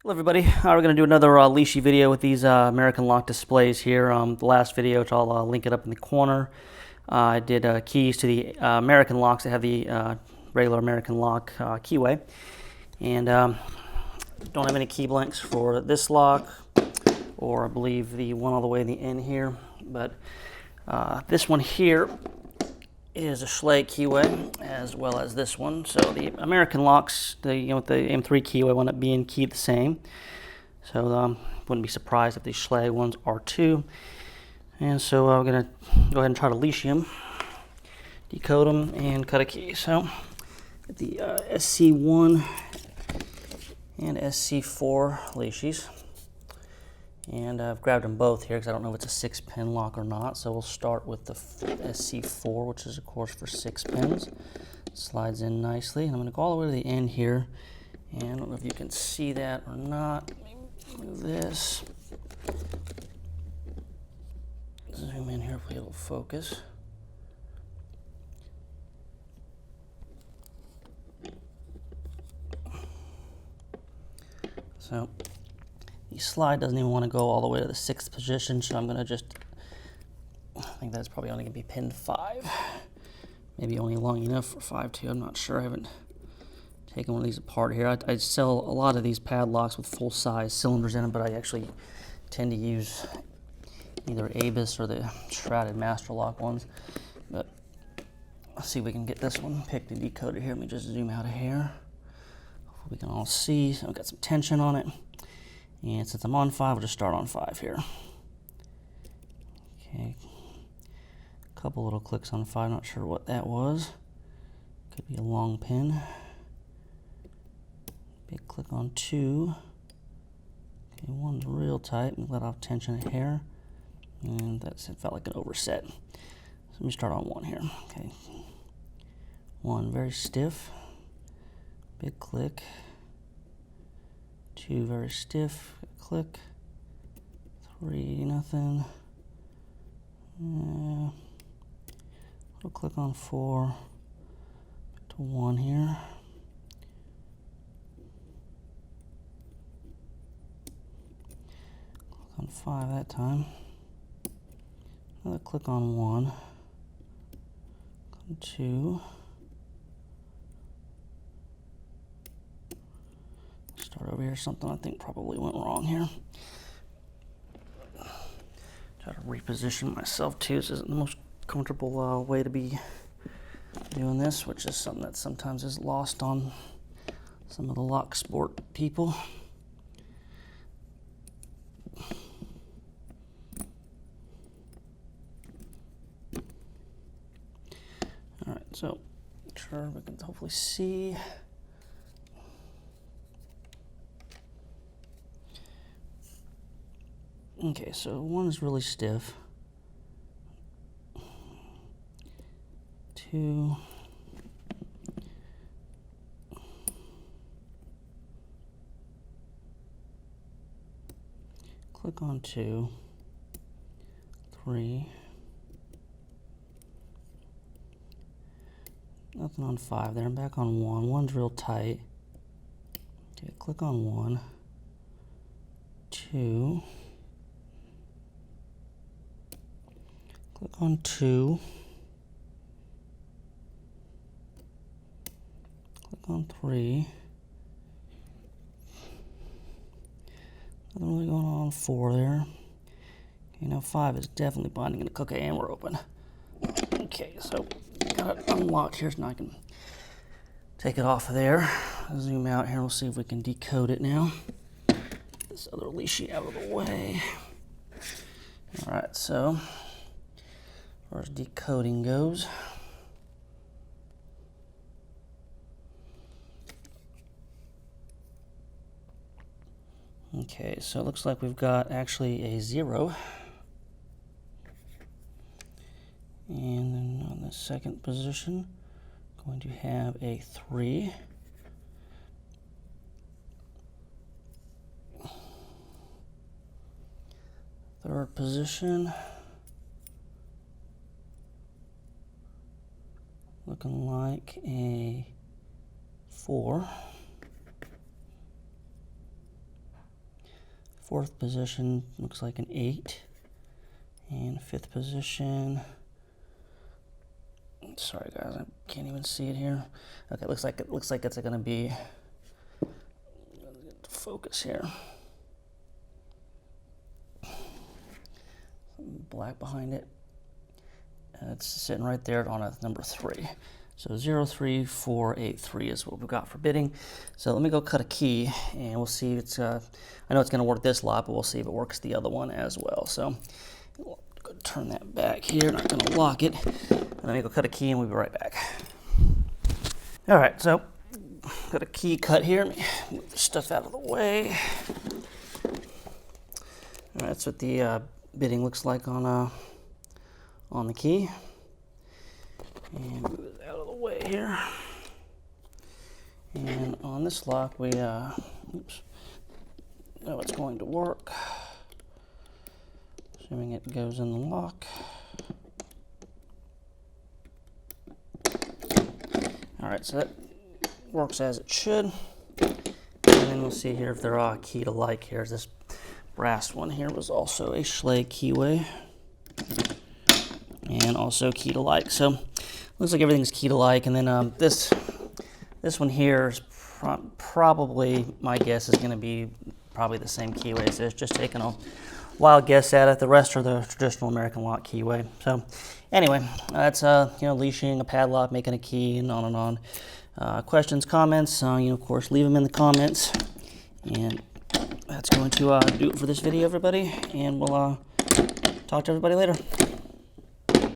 Hello everybody, we're going to do another Lishi video with these American lock displays here. The last video, which I'll link it up in the corner, I did keys to the American locks that have the regular American lock keyway. And don't have any key blanks for this lock, or I believe the one all the way in the end here. But this one here is a Schley keyway, as well as this one. So the American locks, with the M3 keyway, wind up being keyed the same. So wouldn't be surprised if these Schley ones are too. And so we're gonna go ahead and try to Lishi them, decode them, and cut a key. So the SC1 and SC4 Lishis. And I've grabbed them both here because I don't know if it's a 6-pin lock or not. So we'll start with the SC4, which is of course for 6 pins. Slides in nicely. And I'm going to go all the way to the end here. And I don't know if you can see that or not. Let me move this. Zoom in here, hopefully it'll focus. So the slide doesn't even want to go all the way to the 6th position, so I'm going to just, I think that's probably only going to be pin 5. Maybe only long enough for 5 too, I'm not sure. I haven't taken one of these apart here. I sell a lot of these padlocks with full-size cylinders in them, but I actually tend to use either Abus or the shrouded master lock ones. But let's see if we can get this one picked and decoded here. Let me just zoom out of here. Hopefully we can all see. So I've got some tension on it. And since I'm on 5, we'll just start on 5 here. Okay, a couple little clicks on 5, not sure what that was. Could be a long pin. Big click on 2. Okay, 1's real tight and let off tension a hair. And that's, it felt like an overset. So let me start on 1 here. Okay, 1 very stiff. Big click. 2 very stiff, click. 3 nothing. We'll click on 4 to 1 here. Click on 5 that time. Another click on 1. Click on 2. Start over here, something I think probably went wrong here. Try to reposition myself too. This isn't the most comfortable way to be doing this, which is something that sometimes is lost on some of the lock sport people. All right, so sure we can hopefully see. Okay, so 1 is really stiff. 2. Click on 2. 3. Nothing on 5 there. I'm back on 1. 1's real tight. Okay, click on 1. 2. Click on 2. Click on 3. Nothing really going on 4 there. Okay, now 5 is definitely binding in the cookie and we're open. Okay, so got it unlocked here, so now I can take it off of there. Zoom out here, we'll see if we can decode it now. Get this other Lishi out of the way. Alright, so as far as decoding goes, okay, so it looks like we've got actually a 0, and then on the 2nd position, going to have a 3. Third position, looking like a 4. Fourth position looks like an 8. And fifth position, sorry guys, I can't even see it here. Okay, it looks like it's going to be, focus here. Black behind it. It's sitting right there on a number 3. So 03483 is what we've got for bidding. So let me go cut a key, and we'll see if it's, I know it's going to work this lot, but we'll see if it works the other one as well. So we'll go turn that back here. Not going to lock it. Let me go cut a key, and we'll be right back. All right, so got a key cut here. Let me move this stuff out of the way. All right, that's what the bidding looks like on the key. And move it out of the way here. And on this lock, we oops, know it's going to work. Assuming it goes in the lock. All right, so that works as it should. And then we'll see here if they're all keyed alike. Here's this brass one here was also a Schlage keyway. And also keyed alike. So looks like everything's keyed alike. And then this one here is probably, my guess is going to be probably the same keyway as this. Just taking a wild guess at it. The rest are the traditional American lock keyway. So anyway, that's leashing a padlock, making a key, and on and on. Questions, comments, of course, leave them in the comments. And that's going to do it for this video, everybody. And we'll talk to everybody later.